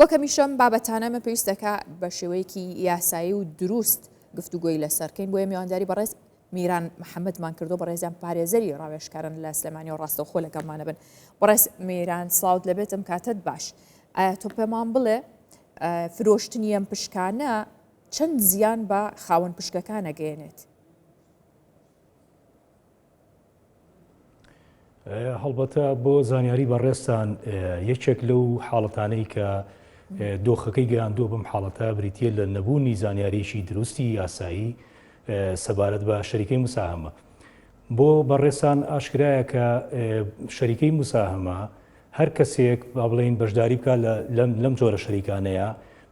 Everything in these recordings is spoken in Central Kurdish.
وەکەمیشەم بابەتانەمە پێویست دەکات بە شێوەیەکی یاسایی و دروست گفتوگۆی لەسەرکەین بۆیە میوانداری بەڕێز میران محەممەدمان کردو بەڕێزیان پارێزەری ڕاوێژکارن لە سلێمانی و ڕاستەوخۆ لەگەڵمانە بن. بەڕێز میران سڵاوت لەبێتم کاتت باش. تۆ پێمان بڵێ فرۆشتنی ئەم پشکانە چەند زیان بە خاوەن پشکەکان ئەگەیەنێت؟ هەڵبەتە بۆ زانیاری بەڕێستان یەکێک لەو حاڵەتانەی کە دۆخەکەی گەیاندووە بەم حاڵەتە بریتە لە نەبوونی زانیاریشی دروستی یاسایی سەبارەت بە شەریکەی موساهەمە. بۆ بەڕێستان ئاشکرایە کە شەریکەی موساهەمە هەر کەسێک با بڵێن بەشداری بکە لەم جۆرە شەریکانەیە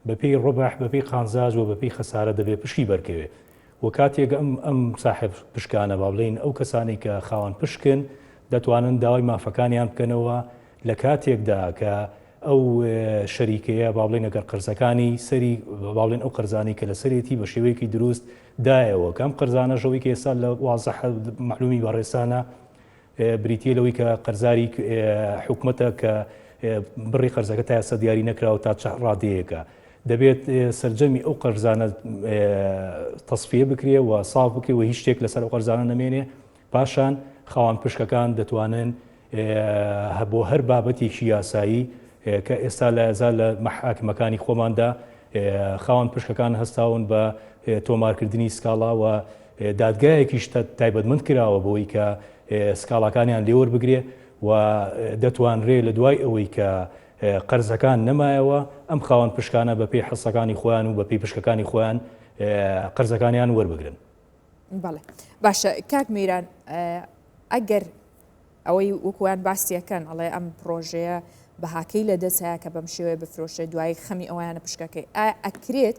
بەپێی ڕۆباح بەپێی قانزاج و بەپێی خەسارە دەبێت پشکی بەرکەوێت. و کاتێک ئەم صاحب پشکانە با بڵێن ئەو کەسانی کە خاوەن پشکن دەتوانن داوای مافەکانیان بکەنەوە لە کاتێکدا کە ئەو شەریکەیە با بڵێن ئەگەر قەرزەکانی سەری با بڵێن ئەو قەرزانی کە لە سەرێتی بە شێوەیەکی دروست دایەوە کەم قەرزانە ژەوەی کە ئێستا لە وازەح معلومی بەڕێستانە بریتە لەوەی کە قەرزاری حکوومەتە کە بڕی قەرزەکە تا ئێستا دیاری نەکراوە تا ڕادەیەکە دەبێت سەرجەمی ئەو قەرزانە تەصفیە بکرێ و ساڵ بکرێ و هیچ شتێک لەسەر ئەو قەرزانە نەمێنێ پاشان خاوەن پشکەکان دەتوانن بۆ هەر بابەتێکی یاسایی کە ئێستا لە ئێزار لە مەحاکمەکانی خۆماندا خاوەن پشکەکان هەستاون بە تۆمارکردنی سکاڵا و دادگایەکیش تایبەتمەند کراوە بۆی کە سکاڵاکانیان لێوەربگرێ و دەتوانرێ لە دوای ئەوەی کە قەرزەکان نەمایەوە ئەم خاوەن پشکانە بە پێی حەسەکانی خۆیان و بە پێی پشکەکانی خۆیان قەرزەکانیان وەربگرن. بەڵێ باشە کاک میران ئەگەر ئەوەی وەکویان باسیەکەن ئەڵێ ئەم پرۆژەیە بەهاکەی لە دەستەیە کە بەم شێوەیە بفرۆشێت دوای خەمی ئەویانە پشکەکەی ئەکرێت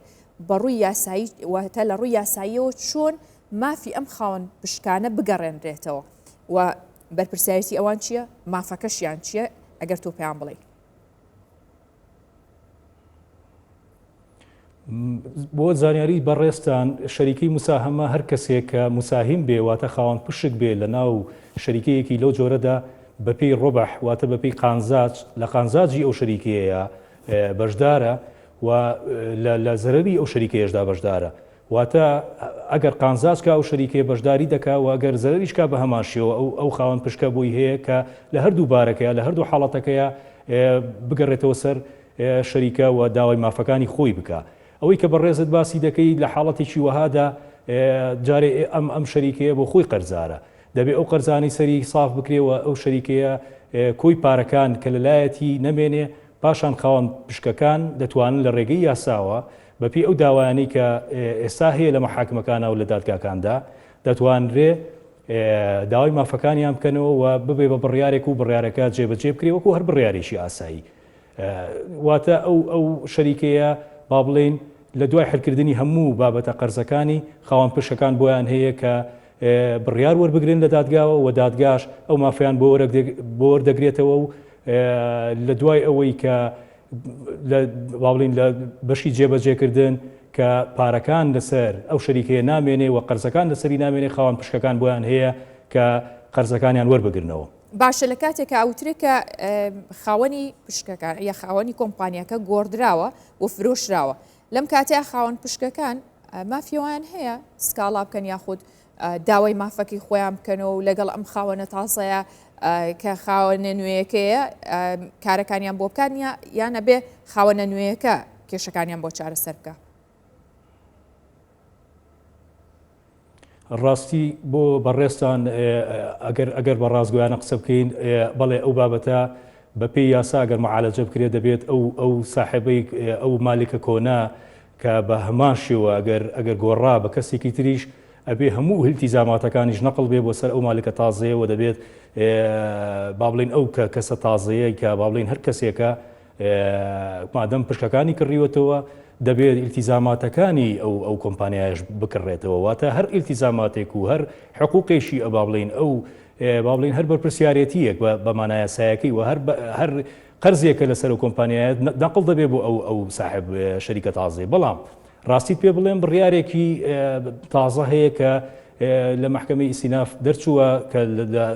بە ڕووی یاسایی واتە لە ڕووی یاساییەوە چۆن مافی ئەم خاوەن پشکانە بگەڕێنرێتەوە و بەرپرسایەتی ئەوان چییە؟ مافەکەشیان چییە ئەگەر تۆ پێیان بڵێ؟ بۆ زانیاری بەڕێستان شەریکەی موساهەمە هەر کەسێک کە موساهیم بێ واتە خاوەن پشک بێ لە ناو شەریکەیەکی لەو جۆرەدا بەپێی ڕۆباح واتە بەپێی قانزاج لە قانزاجی ئەو شەریکەیە بەشدارە و لە زەرەری ئەو شەریکەیەشدا بەشدارە واتە ئەگەر قانزاجکە ئەو شەریکەیە بەشداری دەکا و ئەگەر زەرەریشکا بە هەماشیەوە ئەو خاوەن پشکە بۆی هەیە کە لە هەردوو بارەکەیە لە هەردوو حاڵەتەکەیە بگەڕێتەوە سەر شەریکە و داوای مافەکانی خۆی بکە. ئەوەی کە بەڕێزت باسی دەکەی لە حاڵەتێکی وەهادا جارێ ئەم شەریکەیە بۆ خۆی قەرزارە دەبێت ئەو قەرزانی سەری ساف بکرێەوە ئەو شەریکەیە کۆی پارەکان کە لەلایەتی نەمێنێ پاشان خاوەن پشکەکان دەتوانن لە ڕێگەی یاساوە بەپی ئەو داوایانەی کە ئێستا هەیە لە مەحاکمەکانە و لە دادگاکاندا دەتوانرێ داوای مافەکانیان بکەنەوە و ببێ بە بڕیارێک و بڕیارەکە جێبەجێ بکرێ وەکو هەر بڕیارێکی ئاسایی واتە ئەو شەریکەیە با بڵێن لە دوای حلکردنی هەموو بابەتە قەرزەکانی خاوەن پشکەکان بۆیان هەیە کە بڕیار وەربگرن لە دادگاوە و دادگاش ئەو مافیان بۆ وەردەگرێتەوە و لە دوای ئەوەی کە با بڵێن لە بەشی جێبەجێکردن کە پارەکان لەسەر ئەو شەریکەیە نامێنێ و قەرزەکان لەسەری نامێنێ خاوەن پشکەکان بۆیان هەیە کە قەرزەکانیان وەربگرنەوە. باشە لە کاتێکە ئەوترێکە خاوەنی پشکەکان یا خاوەنی کۆمپانیەکە گۆڕدراوە و فرۆشراوە لەم کاتەیە خاوەن پشکەکان مافیەوەیان هەیە سکاڵا بکەن یاخود داوای مافەکی خۆیان بکەنەوە و لەگەڵ ئەم خاوەنە تاسەیە کە خاوەنە نوێیەکەیە کارەکانیان بۆ بکەن یانە بێ خاوەنە نوێیەکە کێشەکانیان بۆ چارەسەر بکە. ڕاستی بۆ بەڕێستان ئەگەر بە ڕازگویانە قسە بکەین بەڵێ ئەو بابەتە بەپێی یاسا ئەگەر مەعالەجە بکرێت دەبێت ئەو ساحبەی ئەو مالکە کۆنا کە بە هەمان شێوە ئەگەر گۆڕا بە کەسێکی تریش ئەبێ هەموو التیزاماتەکانیش نەقڵ بێ بۆ سەر ئەو مالکە تازەیەوە دەبێت با بڵێن ئەو کەسە تازەیە کە با بڵێن هەر کەسێکە مادەم پشکەکانی کڕیوەتەوە دەبێت التیزاماتەکانی ئەو کۆمپانیایش بکڕێتەوە واتە هەر التیزاماتێک و هەر حقوقێکی با بڵێن ئەو با بڵێن هەر بەرپرسیارەتیەک بە مانایە سایەکەی و هەر قەرزێکە لەسەر و کۆمپانیایە نەقڵ دەبێت بۆ ئەو صاحب شەریکە تازەی بەڵام ڕاستیت پێ بڵێن بڕیارێکی تازە هەیە کە لە محکمەی ئیسیناف دەرچووە کە لە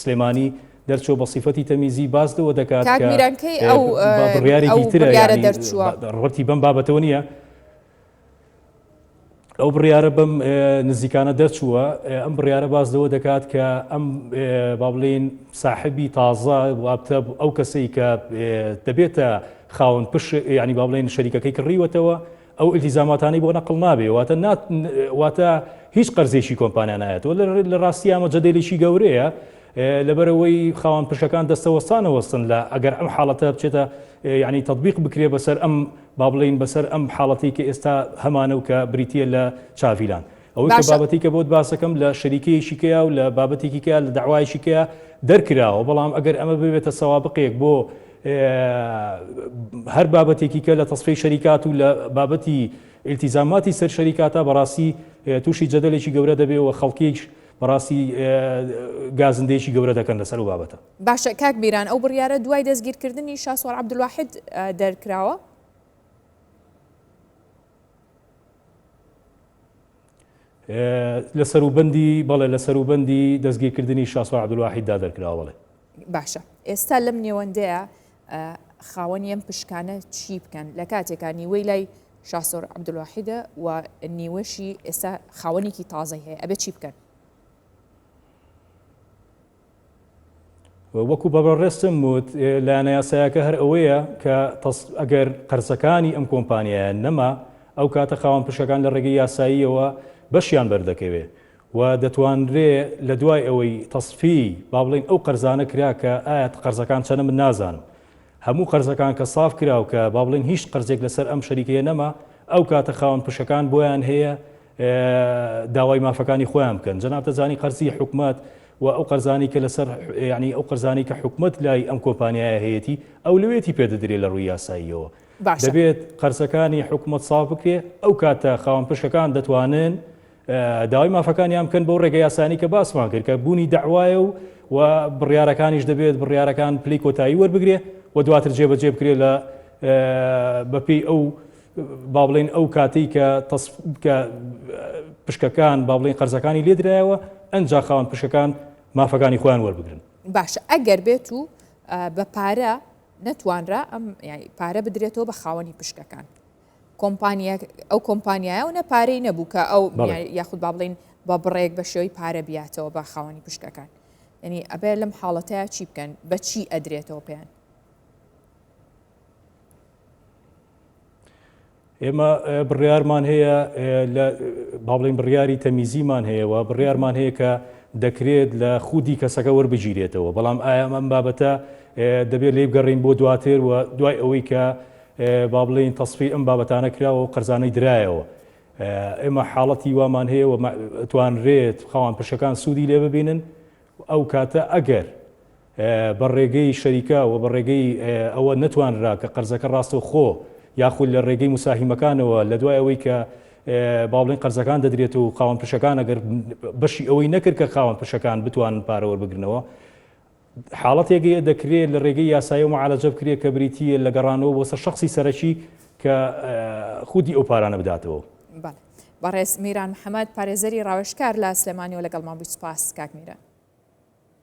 سلێمانی دەرچۆ بە سیفەتی تەمیزی باسدەوە دەکات کاک میرانکەی بڕیارێکی ترە بڕیارە دەرچووە ڕەتی بەم بابەتەوە نییە ئەو بڕیارە بەم نزیکانە دەرچووە ئەم بڕیارە باسدەوە دەکات کە ئەم با بڵێن ساحبی تازە وابتە ئەو کەسەی کە دەبێتە خاوەن پشت ینی با بڵێن شەریکەکەی کڕیوەتەوە ئەو ئیلتیزاماتانی بۆ نەقڵ نابێ واتە هیچ قەرزێکی کۆمپانیان نایەتەوە لە ڕاستی ئەمە جەدەلێکی گەورەیە لەبەرەوەی خاوەن پشەکان دەستەوەستانەوەستن لە ئەگەر ئەم حاڵەتە بچێتە ینی تطبیق بکرێ بەسەر ئەم با بڵێن بەسەر ئەم حاڵەتی کە ئێستا هەمانە و کە بریتە لە چاڤیلان ئەوەی کە بابەتی کە بۆت باسەکەم لە شەریکەیەشیکەیە و لە بابەتێکیکە لە داوایشیکەیە دەرکراوە بەڵام ئەگەر ئەمە ببێتە سەوابقێک بۆ هەر بابەتێکی کە لە تەصفەی شەریکات و لە بابەتی ئیلتیزاماتی سەر شەریکاتە بەڕاستی تووشی جەدەلێکی گەورە دەبێەوە خەڵکیش بەڕاستی گازندەیەکی گەورە دەکەن لەسەر و بابەتە. باشە کاک بیران ئەو بڕیارە دوای دەستگیرکردنی شاسوار عەبدولواحید دەرکراوە؟ لە سەروبەندی بەڵێ لە سەروبەندی دەستگیرکردنی شاسوار عەبدولواحیددا دەرکراوە بڵێ. باشە ئێستا لەم نێوەندەیە خاوەنی ئەم پشکانە چی بکەن لە کاتێکا نیوەی لای شاسوار عەبدولواحیدە و نیوەشی ئێستا خاوەنێکی تازەی هەیە ئەبێ چی بکەن؟ وەکو بەڕێستم وت لایەنە یاساییەکە هەر ئەوەیە کە ئەگەر قەرزەکانی ئەم کۆمپانیایە نەما ئەو کاتە خاوەن پشەکان لە ڕێگەی یاساییەوە بەشیان بەردەکەوێ و دەتوانرێ لە دوای ئەوەی تەصفی با بڵێن ئەو قەرزانە کرا کە ئایا قەرزەکان چەنە من نازانم هەموو قەرزەکان کە ساف کراو کە با بڵێن هیچ قەرزێک لەسەر ئەم شەریکەیە نەما ئەو کاتە خاوەن پشەکان بۆیان هەیە داوای مافەکانی خۆیان بکەن جەناب دەزانی قەرزی حکومەت و ئەو قەرزانی کە لەسەر ینی ئەو قەرزانی کە حکومەت لای ئەم کۆمپانیایە هەیەی ئەو لەوێتی پێدەدرێت لە ڕووی یاساییەوە دەبێت قەرزەکانی حکومەت ساف بکرێ ئەو کاتە خاوەن پشەکان دەتوانن داوای مافەکانیان بکەن بەو ڕێگە یاسانی کە باسمان کرد کە بوونی داوایە و بڕیارەکانیش دەبێت بڕیارەکان پلی کۆتایی وەربگرێ و دواتر جێبەجێ بکرێت لە بەپێی ئەو با بڵێن ئەو کاتی کە پشکەکان با بڵێن قەرزەکانی لێدرایەوە ئەنجا خاوەن پشەکان مافەکانی خۆیان وەربگرن. باشە ئەگەر بێت و بە پارە نەتوانرا ئەم پارە بدرێتەوە بە خاوەنی پشکەکان ئەو کۆمپانیایە و نەپارەی نەبوو کە ئەو یاخود با بڵێن بە بڕێک بە شێوەی پارە بیاتەوە بە خاوەنی پشکەکان یعنی ئەبێ لەم حاڵەتەیە چی بکەن بە چی ئەدرێتەوە پێیان؟ ئێمە بڕیارمان هەیە با بڵێن بڕیاری تەمیزیمان هەیە و بڕیارمان هەیە کە دەکرێت لە خودی کەسەکە وەربگیرێتەوە بەڵام ئایا ئەم بابەتە دەبێت لێ بگەڕین بۆ دواتر و دوای ئەوەی کە با بڵێن تەصفی ئەم بابەتانە کراوە و قەرزانەی درایەوە ئێمە حاڵەتی وامان هەیە و توانرێت خاوەن پشەکان سوودی لێ ببینن ئەو کاتە ئەگەر بە ڕێگەی شەریکە و بە ڕێگەی ئەوە نەتوانرا کە قەرزەکە ڕاستە خۆ یاخود لە ڕێگەی مساهیمەکانەوە لە دوای ئەوەی کە با بڵێن قەرزەکان دەدرێت و خاوەن پشەکان ئەگەر بەشی ئەوەی نەکرد کە خاوەن پشەکان بتوانن پارە وەربگرنەوە حاڵەتێکی دەکرێت لە ڕێگەی یاسایی و معالەجە بکرێت کە بریتیە لە گەڕانەوە بۆ سەر شەخصی سەرەکی کە خودی ئەو پارانە بداتەوە. بەڕێز میران محەممەد پارێزەری ڕاوێژکار لە سلێمانیەوە لەگەڵمان بووی سوپاس کاک میران.